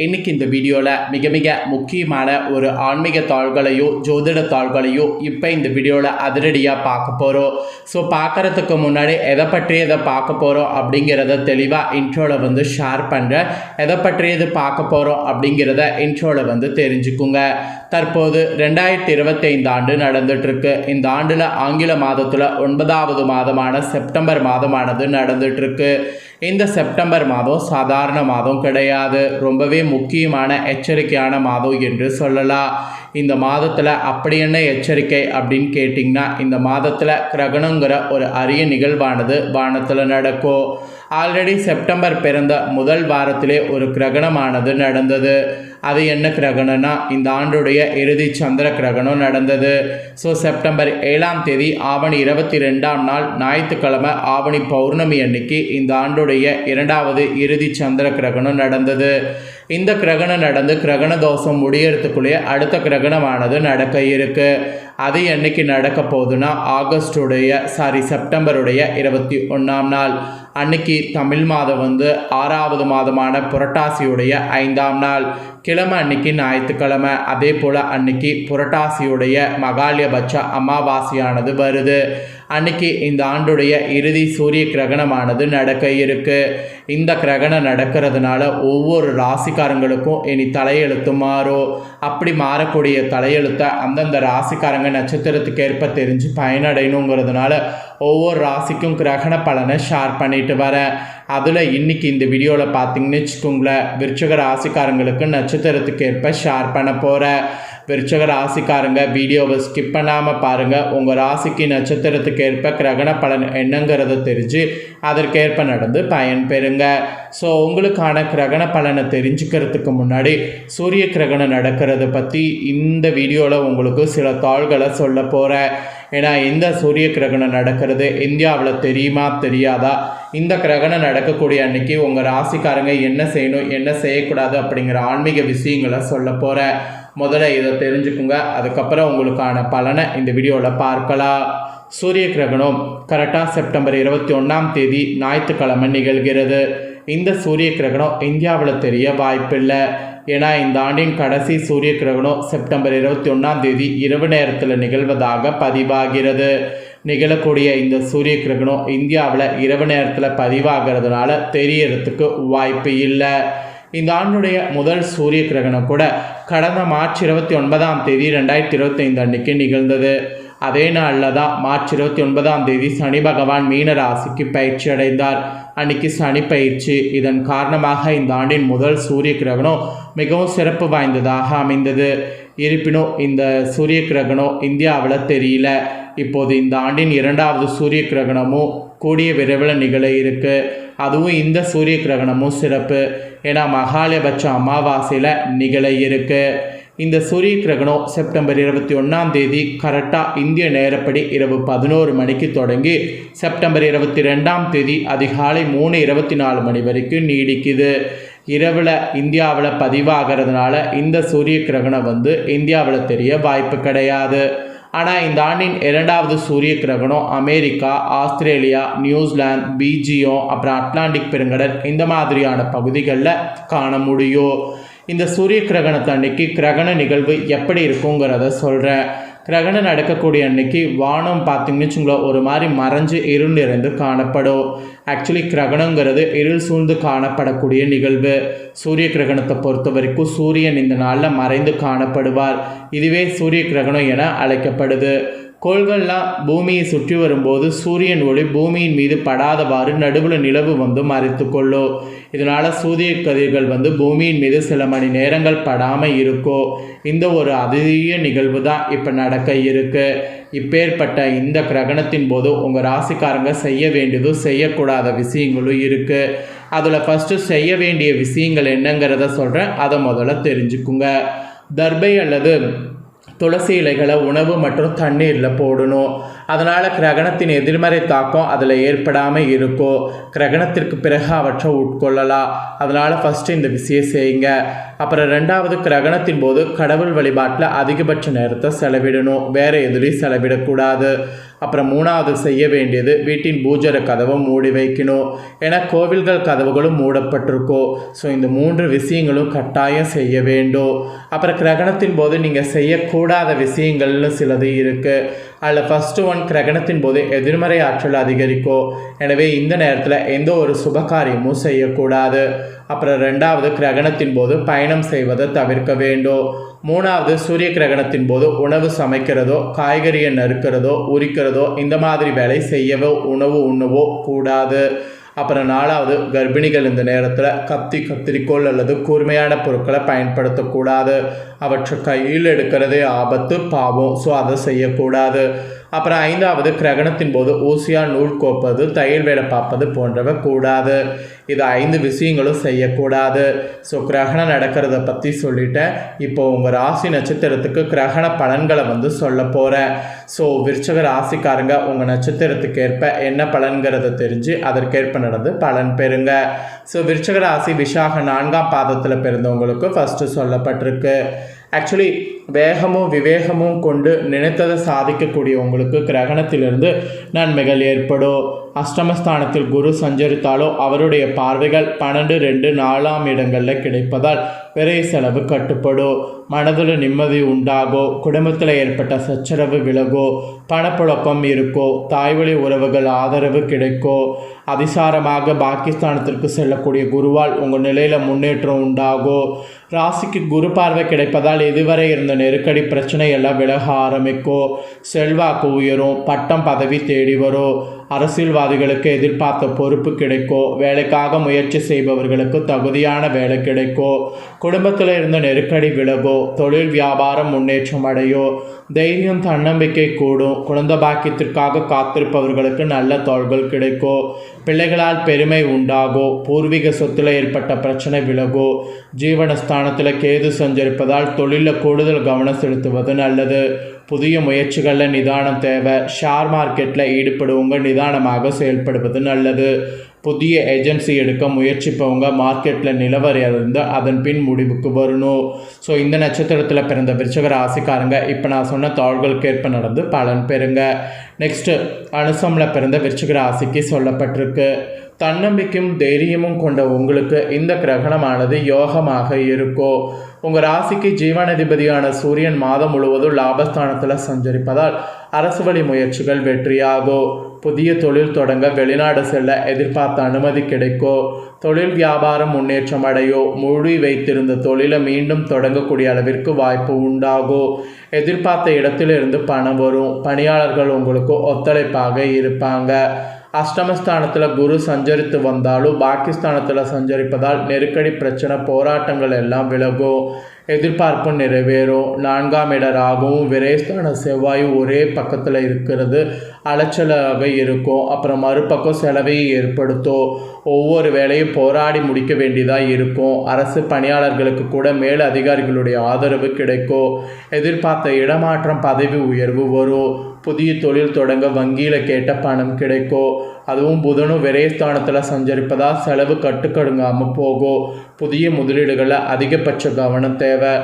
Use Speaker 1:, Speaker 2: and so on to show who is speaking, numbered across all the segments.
Speaker 1: இன்னைக்கு இந்த வீடியோவில் மிக மிக முக்கியமான ஒரு ஆன்மீக தாள்களையோ ஜோதிட தாள்களையோ இப்போ இந்த வீடியோவில் அதிரடியாக பார்க்க போகிறோம். ஸோ பார்க்குறதுக்கு முன்னாடி எதை பற்றியதை பார்க்க போகிறோம் அப்படிங்கிறத தெளிவாக இன்ட்ரோவில் ஷேர் பண்ணுறேன். எதை பற்றியது பார்க்க போகிறோம் அப்படிங்கிறத இன்ட்ரோவில் தெரிஞ்சுக்குங்க. தற்போது 2025 ஆண்டு நடந்துகிட்ருக்கு. இந்த ஆண்டில் ஆங்கில மாதத்தில் 9வது மாதமான செப்டம்பர் மாதமானது நடந்துகிட்ருக்கு. இந்த செப்டம்பர் மாதம் சாதாரண மாதம் கிடையாது, ரொம்பவே முக்கியமான எச்சரிக்கையான மாதம் என்று சொல்லலாம். இந்த மாதத்தில் அப்படி என்ன எச்சரிக்கை அப்படின்னு கேட்டிங்கன்னா, இந்த மாதத்தில் கிரகணங்கிற ஒரு அரிய நிகழ்வானது வானத்தில் நடக்கும். ஆல்ரெடி செப்டம்பர் பிறந்த முதல் வாரத்திலே ஒரு கிரகணமானது நடந்தது. அது என்ன கிரகணம்னா, இந்த ஆண்டுடைய இறுதி சந்திர கிரகணம் நடந்தது. ஸோ செப்டம்பர் 7ஆம் தேதி ஆவணி 22ஆம் நாள் ஞாயிற்றுக்கிழமை ஆவணி பௌர்ணமி அன்னைக்கு இந்த ஆண்டுடைய 2வது இறுதி சந்திர கிரகணம் நடந்தது. இந்த கிரகணம் நடந்து கிரகண தோஷம் முடியறதுக்குள்ளேயே அடுத்த கிரகணமானது நடக்க இருக்கு. அது என்னைக்கு நடக்க போகுதுன்னா செப்டம்பருடைய 21ஆம் நாள் அன்னைக்கு தமிழ் மாதம் 6வது மாதமான புரட்டாசியுடைய 5ஆம் நாள் கிழமை அன்னைக்கு ஞாயிற்றுக்கிழமை. அதே போல் அன்னைக்கு புரட்டாசியுடைய மகாலயபட்ச அமாவாசையானது வருது. அன்னைக்கு இந்த ஆண்டுடைய இறுதி சூரிய கிரகணமானது நடக்க இருக்கு. இந்த கிரகணம் நடக்கிறதுனால ஒவ்வொரு ராசிக்காரங்களுக்கும் இனி தலையெழுத்து மாறும். அப்படி மாறக்கூடிய தலையெழுத்தை அந்தந்த ராசிக்காரங்க நட்சத்திரத்துக்கு ஏற்ப தெரிஞ்சு பயனடையணுங்கிறதுனால ஒவ்வொரு ராசிக்கும் கிரகண பலனை ஷேர் பண்ணிட்டு வரேன். அதில் இன்றைக்கி இந்த வீடியோவில் பார்த்தீங்கன்னு வச்சுக்கோங்களேன், விருச்சிக ராசிக்காரங்களுக்கு நட்சத்திரத்துக்கு ஏற்ப ஷேர் பண்ண போகிறேன். விருச்சிக ராசிக்காரங்க வீடியோவை ஸ்கிப் பண்ணாமல் பாருங்கள். உங்கள் ராசிக்கு நட்சத்திரத்துக்கு ஏற்ப கிரகண பலன் என்னங்கிறத தெரிஞ்சு அதற்கேற்ப நடந்து பயன் பெறுங்க. ஸோ உங்களுக்கான கிரகண பலனை தெரிஞ்சுக்கிறதுக்கு முன்னாடி சூரிய கிரகணம் நடக்கிறத பற்றி இந்த வீடியோவில் உங்களுக்கு சில தாள்களை சொல்ல போகிறேன். ஏன்னா இந்த சூரிய கிரகணம் நடக்கிறது இந்தியாவில் தெரியுமா தெரியாதா, இந்த கிரகணம் நடக்கக்கூடிய அன்னைக்கு உங்கள் ராசிக்காரங்க என்ன செய்யணும் என்ன செய்யக்கூடாது அப்படிங்கிற ஆன்மீக விஷயங்களை சொல்ல போகிறேன். முதல்ல இதை தெரிஞ்சுக்குங்க, அதுக்கப்புறம் உங்களுக்கான பலனை இந்த வீடியோவில் பார்க்கலாம். சூரிய கிரகணம் கரெக்டாக செப்டம்பர் 21ஆம் தேதி ஞாயிற்றுக்கிழமை நிகழ்கிறது. இந்த சூரிய கிரகணம் இந்தியாவில் தெரிய வாய்ப்பில்லை. ஏன்னா இந்த ஆண்டின் கடைசி சூரிய கிரகணம் செப்டம்பர் 21ஆம் தேதி இரவு நேரத்தில் நிகழ்வதாக பதிவாகிறது. நிகழக்கூடிய இந்த சூரிய கிரகணம் இந்தியாவில் இரவு நேரத்தில் பதிவாகிறதுனால தெரியறதுக்கு வாய்ப்பு இல்லை. இந்த ஆண்டுடைய முதல் சூரிய கிரகணம் கூட கடந்த மார்ச் 29ஆம் தேதி 2025 அன்னைக்கு நிகழ்ந்தது. அதே நாளில் தான் மார்ச் 29ஆம் தேதி சனி பகவான் மீன ராசிக்கு பயிற்சி அடைந்தார். அன்னைக்கு சனி பயிற்சி. இதன் காரணமாக இந்த ஆண்டின் முதல் சூரிய கிரகணம் மிகவும் சிறப்பு வாய்ந்ததாக அமைந்தது. இருப்பினும் இந்த சூரிய கிரகணம் இந்தியாவில் தெரியல. இப்போது இந்த ஆண்டின் 2வது சூரிய கிரகணமும் கூடிய விரைவில் நிகழ இருக்கு. அதுவும் இந்த சூரிய கிரகணமும் சிறப்பு. ஏன்னா மகாலயபட்ச அமாவாசையில் நிகழ இருக்கு. இந்த சூரிய கிரகணம் செப்டம்பர் 21ஆம் தேதி கரெக்டாக இந்திய நேரப்படி இரவு 11 மணிக்கு தொடங்கி செப்டம்பர் 22ஆம் தேதி அதிகாலை 3:24 மணி வரைக்கும் நீடிக்குது. இரவில் இந்தியாவில் பதிவாகிறதுனால இந்த சூரிய கிரகணம் இந்தியாவில் தெரிய வாய்ப்பு கிடையாது. ஆனால் இந்த ஆண்டின் 2வது சூரிய கிரகணம் அமெரிக்கா, ஆஸ்திரேலியா, நியூசிலாந்து, பீஜியம், அப்புறம் அட்லாண்டிக் பெருங்கடல் இந்த மாதிரியான பகுதிகளில் காண முடியும். இந்த சூரிய கிரகணத்து அன்னைக்கு கிரகண நிகழ்வு எப்படி இருக்குங்கிறத சொல்கிறேன். கிரகணம் நடக்கக்கூடிய அன்னைக்கு வானம் பார்த்திங்கன்னு வச்சுங்களேன் ஒரு மாதிரி மறைஞ்சு இருள் நிறைந்து காணப்படும். ஆக்சுவலி கிரகணங்கிறது இருள் சூழ்ந்து காணப்படக்கூடிய நிகழ்வு. சூரிய கிரகணத்தை பொறுத்த வரைக்கும் சூரியன் இந்த நாளில் மறைந்து காணப்படுவார். இதுவே சூரிய கிரகணம் என அழைக்கப்படுது. கோள்கள்லாம் பூமியை சுற்றி வரும்போது சூரியன் ஒளி பூமியின் மீது படாதவாறு நடுவில் நிலவு மறைத்து கொள்ளும். இதனால் சூரிய கதிர்கள் பூமியின் மீது சில மணி நேரங்கள் படாமல் இருக்கும். இந்த ஒரு அதிக நிகழ்வு தான் இப்போ நடக்க இருக்கு. இப்பேற்பட்ட இந்த கிரகணத்தின் போது உங்கள் ராசிக்காரங்க செய்ய வேண்டியதும் செய்யக்கூடாத விஷயங்களும் இருக்குது. அதில் ஃபஸ்ட்டு செய்ய வேண்டிய விஷயங்கள் என்னங்கிறத சொல்கிறேன், அதை முதல்ல தெரிஞ்சுக்குங்க. தர்பை அல்லது துளசி இலைகளை உணவு மற்றும் தண்ணீரில் போடணும். அதனால் கிரகணத்தின் எதிர்மறை தாக்கம் அதில் ஏற்படாமல் இருக்கும். கிரகணத்திற்கு பிறகு அவற்றை உட்கொள்ளலாம். அதனால் ஃபஸ்ட்டு இந்த விஷயம் செய்யுங்க. அப்புறம் ரெண்டாவது, கிரகணத்தின் போது கடவுள் வழிபாட்டில் அதிகபட்ச நேரத்தை செலவிடணும், வேறு எதுலையும் செலவிடக்கூடாது. அப்புறம் மூணாவது செய்ய வேண்டியது, வீட்டின் பூஜை கதவை மூடி வைக்கணும். ஏன்னா கோவில்கள் கதவுகளும் மூடப்பட்டிருக்கும். ஸோ இந்த 3 விஷயங்களும் கட்டாயம் செய்ய வேண்டும். அப்புறம் கிரகணத்தின் போது நீங்கள் செய்யக்கூடாத விஷயங்கள்னு சிலது இருக்குது. அதில் ஃபஸ்ட்டு ஒன், கிரகணத்தின் போது எதிர்மறை ஆற்றல் அதிகரிக்கும். எனவே இந்த நேரத்தில் எந்த ஒரு சுபகாரியமும் செய்யக்கூடாது. அப்புறம் ரெண்டாவது, கிரகணத்தின் போது பயணம் செய்வதை தவிர்க்க வேண்டும். மூணாவது, சூரிய கிரகணத்தின் போது உணவு சமைக்கிறதோ காய்கறியை நறுக்கிறதோ உரிக்கிறதோ இந்த மாதிரி வேலை செய்யவோ உணவு உண்ணவோ கூடாது. அப்புறம் நாலாவது, கர்ப்பிணிகள் இந்த நேரத்தில் கத்திரிக்கோள் அல்லது கூர்மையான பொருட்களை பயன்படுத்தக்கூடாது. அவற்றை கையில் எடுக்கிறதே ஆபத்து, பாவம். ஸோ அதை செய்யக்கூடாது. அப்புறம் ஐந்தாவது, கிரகணத்தின் போது ஊசியால் நூல் கோப்பது, தையல் வேலை பார்ப்பது போன்றவை கூடாது. இது 5 விஷயங்களும் செய்யக்கூடாது. ஸோ கிரகணம் நடக்கிறத பற்றி சொல்லிட்டேன். இப்போ உங்கள் ராசி நட்சத்திரத்துக்கு கிரகண பலன்களை சொல்ல போகிறேன். ஸோ விருச்சக ராசிக்காரங்க உங்கள் நட்சத்திரத்துக்கு ஏற்ப என்ன பலன்கிறத தெரிஞ்சு அதற்கேற்ப நடந்து பலன் பெறுங்க. ஸோ விருச்சக ராசி விசாக 4ஆம் பாதத்தில் பிறந்தவங்களுக்கு ஃபஸ்ட்டு சொல்லப்பட்டிருக்கு. ஆக்சுவலி வேகமும் விவேகமும் கொண்டு நினைத்ததை சாதிக்கக்கூடிய உங்களுக்கு கிரகணத்திலிருந்து நன்மைகள் ஏற்படும். அஷ்டமஸ்தானத்தில் குரு சஞ்சரித்தாலோ அவருடைய பார்வைகள் 12, 2, 4ஆம் இடங்களில் கிடைப்பதால் விரை செலவு கட்டுப்படும். மனதில் நிம்மதி உண்டாகும். குடும்பத்தில் ஏற்பட்ட சச்சரவு விலகும். பணப்புழக்கம் இருக்கும். தாய்வழி உறவுகள் ஆதரவு கிடைக்கும். அதிசாரமாக பாகிஸ்தானத்திற்கு செல்லக்கூடிய குருவால் உங்கள் நிலையில் முன்னேற்றம் உண்டாகும். ராசிக்கு குரு பார்வை கிடைப்பதால் இதுவரை இருந்த நெருக்கடி பிரச்சனை எல்லாம் விலக ஆரம்பிக்கும். செல்வாக்கு உயரும். பட்டம் பதவி தேடி வரும். அரசியல்வாதிகளுக்கு எதிர்பார்த்த பொறுப்பு கிடைக்கும். வேலைக்காக முயற்சி செய்பவர்களுக்கு தகுதியான வேலை கிடைக்கும். குடும்பத்தில் இருந்த நெருக்கடி விலகும். தொழில் வியாபாரம் முன்னேற்றம் அடையும். தைரியம் தன்னம்பிக்கை கூடும். குழந்தை பாக்கியத்திற்காக காத்திருப்பவர்களுக்கு நல்ல தோள்கள் கிடைக்கும். பிள்ளைகளால் பெருமை உண்டாகும். பூர்வீக சொத்தில் ஏற்பட்ட பிரச்சனை விலகும். ஜீவனஸ்தானத்தில் கேது சஞ்சரிப்பதால் தொழிலில் கூடுதல் கவனம் செலுத்துவது நல்லது. புதிய முயற்சிகளில் நிதானம் தேவை. ஷேர் மார்க்கெட்டில் ஈடுபடுவங்க நிதானமாக செயல்படுவது நல்லது. புதிய ஏஜென்சி எடுக்க முயற்சிப்பவங்க மார்க்கெட்டில் நிலவரம் இருந்து அதன் பின் முடிவுக்கு வரணும். ஸோ இந்த நட்சத்திரத்தில் பிறந்த விருச்சக ராசிக்காரங்க இப்போ நான் சொன்ன தாள்களுக்கேற்ப நடந்து பலன் பெறுங்க. நெக்ஸ்ட்டு அனுசமில் பிறந்த விருச்சக ராசிக்கு சொல்லப்பட்டிருக்கு. தன்னம்பிக்கையும் தைரியமும் கொண்ட உங்களுக்கு இந்த கிரகணமானது யோகமாக இருக்கும். உங்கள் ராசிக்கு ஜீவனாதிபதியான சூரியன் மாதம் முழுவதும் லாபஸ்தானத்தில் சஞ்சரிப்பதால் அரசு வழி முயற்சிகள் வெற்றியாகும். புதிய தொழில் தொடங்க வெளிநாடு செல்ல எதிர்பார்த்த அனுமதி கிடைக்கும். தொழில் வியாபாரம் முன்னேற்றம் அடையும். மூடி வைத்திருந்த தொழிலை மீண்டும் தொடங்கக்கூடிய அளவிற்கு வாய்ப்பு உண்டாகும். எதிர்பார்த்த இடத்திலிருந்து பணம் வரும். பணியாளர்கள் உங்களுக்கு ஒத்துழைப்பாக இருப்பாங்க. அஷ்டமஸ்தானத்தில் குரு சஞ்சரித்து வந்தாலும் பாகிஸ்தானத்தில் சஞ்சரிப்பதால் நெருக்கடி பிரச்சனை போராட்டங்கள் எல்லாம் விலகும். எதிர்பார்ப்பு நிறைவேறும். 4ஆம் இட ராகுவும் விரயஸ்தான செவ்வாயும் ஒரே பக்கத்தில் இருக்கிறது அலைச்சலாக இருக்கும். அப்புறம் மறுபக்கம் செலவை ஏற்படுத்தும். ஒவ்வொரு வேலையும் போராடி முடிக்க வேண்டியதாக இருக்கும். அரசு பணியாளர்களுக்கு கூட மேல் அதிகாரிகளுடைய ஆதரவு கிடைக்கும். எதிர்பார்த்த இடமாற்றம் பதவி உயர்வு வரும். புதிய தொழில் தொடங்க வங்கியில் கேட்ட பணம் கிடைக்கும். அதுவும் புதனும் விரயஸ்தானத்தில் சஞ்சரிப்பதால் செலவு கட்டுக்கடுங்காமல் போகும். புதிய முதலீடுகளில் அதிகபட்ச கவனம் தேவை.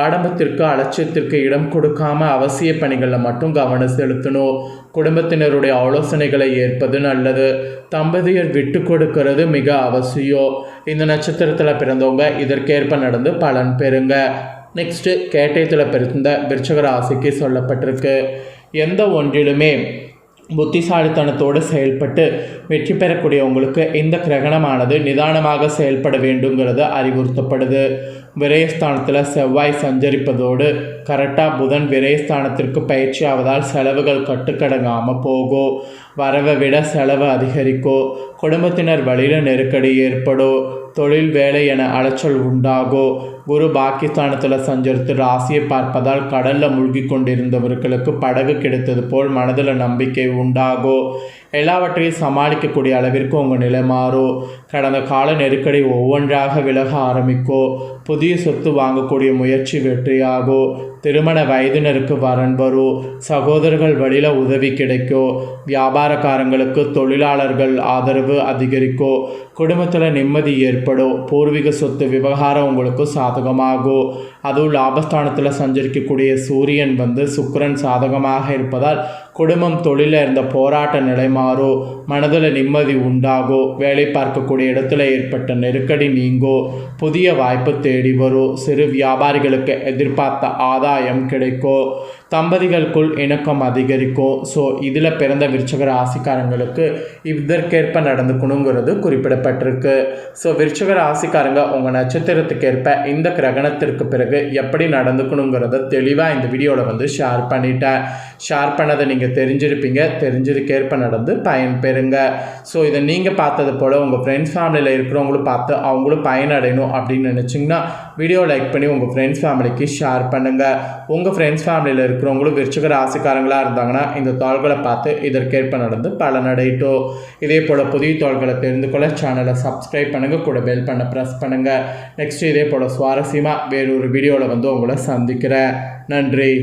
Speaker 1: ஆடம்பத்திற்கு அலட்சியத்திற்கு இடம் கொடுக்காம அவசிய பணிகளில் மட்டும் கவனம் செலுத்தணும். குடும்பத்தினருடைய ஆலோசனைகளை ஏற்பது நல்லது. தம்பதியர் விட்டு கொடுக்கிறது மிக அவசியம். இந்த நட்சத்திரத்தில் பிறந்தவங்க இதற்கேற்ப நடந்து பலன் பெறுங்க. நெக்ஸ்ட்டு கேட்டயத்தில் பிறந்த விருச்சக ராசிக்கு சொல்லப்பட்டிருக்கு. எந்த ஒன்றிலுமே புத்திசாலித்தனத்தோடு செயல்பட்டு வெற்றி பெறக்கூடியவங்களுக்கு இந்த கிரகணமானது நிதானமாக செயல்பட வேண்டுங்கிறது அறிவுறுத்தப்படுது. விரயஸ்தானத்தில் செவ்வாய் சஞ்சரிப்பதோடு கரெக்டாக புதன் விரயஸ்தானத்திற்கு பயிற்சி ஆவதால் செலவுகள் கட்டுக்கடங்காமல் போகும். வரவை விட செலவு அதிகரிக்கும். குடும்பத்தினர் வழியில் நெருக்கடி ஏற்படும். தொழில் வேலை என அலைச்சல் உண்டாகும். குரு பாகிஸ்தானத்தில் சஞ்சரித்து ராசியை பார்ப்பதால் கடலில் மூழ்கி கொண்டிருந்தவர்களுக்கு படகு கிடைத்தது போல் மனதில் நம்பிக்கை உண்டாகும். எல்லாவற்றையும் சமாளிக்கக்கூடிய அளவிற்கு உங்கள் நிலை மாறும். கடந்த கால நெருக்கடி ஒவ்வொன்றாக விலக ஆரம்பிக்கும். புதிய சொத்து வாங்கக்கூடிய முயற்சி வெற்றியாகும். திருமண வயதினருக்கு வரன் வரும். சகோதரர்கள் வழியில் உதவி கிடைக்கும். வியாபாரக்காரங்களுக்கு தொழிலாளர்கள் ஆதரவு அதிகரிக்கும். குடும்பத்தில் நிம்மதி ஏற்படும். பூர்வீக சொத்து விவகாரம் உங்களுக்கு சாதகமாகும். அதுவும் லாபஸ்தானத்தில் சஞ்சரிக்கக்கூடிய சூரியன் சுக்கிரன் சாதகமாக இருப்பதால் குடும்பம் தொழிலில் இருந்த போராட்ட நிலை மாறும். மனதில் நிம்மதி உண்டாகும். வேலை பார்க்கக்கூடிய இடத்துல ஏற்பட்ட நெருக்கடி நீங்கும். புதிய வாய்ப்பு தேடி வரும். சிறு வியாபாரிகளுக்கு எதிர்பார்த்த ஆதாயம் கிடைக்கும். தம்பதிகளுக்குள் இணக்கம் அதிகரிக்கும். ஸோ இதில் பிறந்த விருச்சிக ராசிக்காரங்களுக்கு இதற்கேற்ப நடந்துக்கணுங்கிறது குறிப்பிடப்பட்டிருக்கு. ஸோ விருச்சிக ராசிக்காரங்க உங்கள் நட்சத்திரத்துக்கேற்ப இந்த கிரகணத்திற்கு பிறகு எப்படி நடந்துக்கணுங்கிறத தெளிவாக இந்த வீடியோவில் ஷேர் பண்ணிட்டேன். ஷேர் பண்ணதை நீங்கள் தெரிஞ்சிருப்பீங்க. தெரிஞ்சதுக்கேற்ப நடந்து பயன்பெறுங்க. ஸோ இதை நீங்கள் பார்த்தது போல் உங்கள் ஃப்ரெண்ட்ஸ் ஃபேமிலியில் இருக்கிறவங்களும் பார்த்து அவங்களும் பயனடையணும் அப்படின்னு நினச்சிங்கன்னா வீடியோ லைக் பண்ணி உங்கள் ஃப்ரெண்ட்ஸ் ஃபேமிலிக்கு ஷேர் பண்ணுங்கள். உங்கள் ஃப்ரெண்ட்ஸ் ஃபேமிலியில் இருக்கிறவங்களும் விருச்சிக ராசிக்காரங்களாக இருந்தாங்கன்னா இந்த தாள்களை பார்த்து இதற்கேற்ப நடந்து பலனடையட்டும். இதே போல் புதிய தாள்களை தெரிந்து கொள்ள சேனலை சப்ஸ்கிரைப் பண்ணுங்கள். கூட பெல் பண்ண ப்ரெஸ் பண்ணுங்கள். நெக்ஸ்ட் இதே போல் சுவாரஸ்யமாக வேறொரு வீடியோவில் உங்களை சந்திக்கிறேன். நன்றி.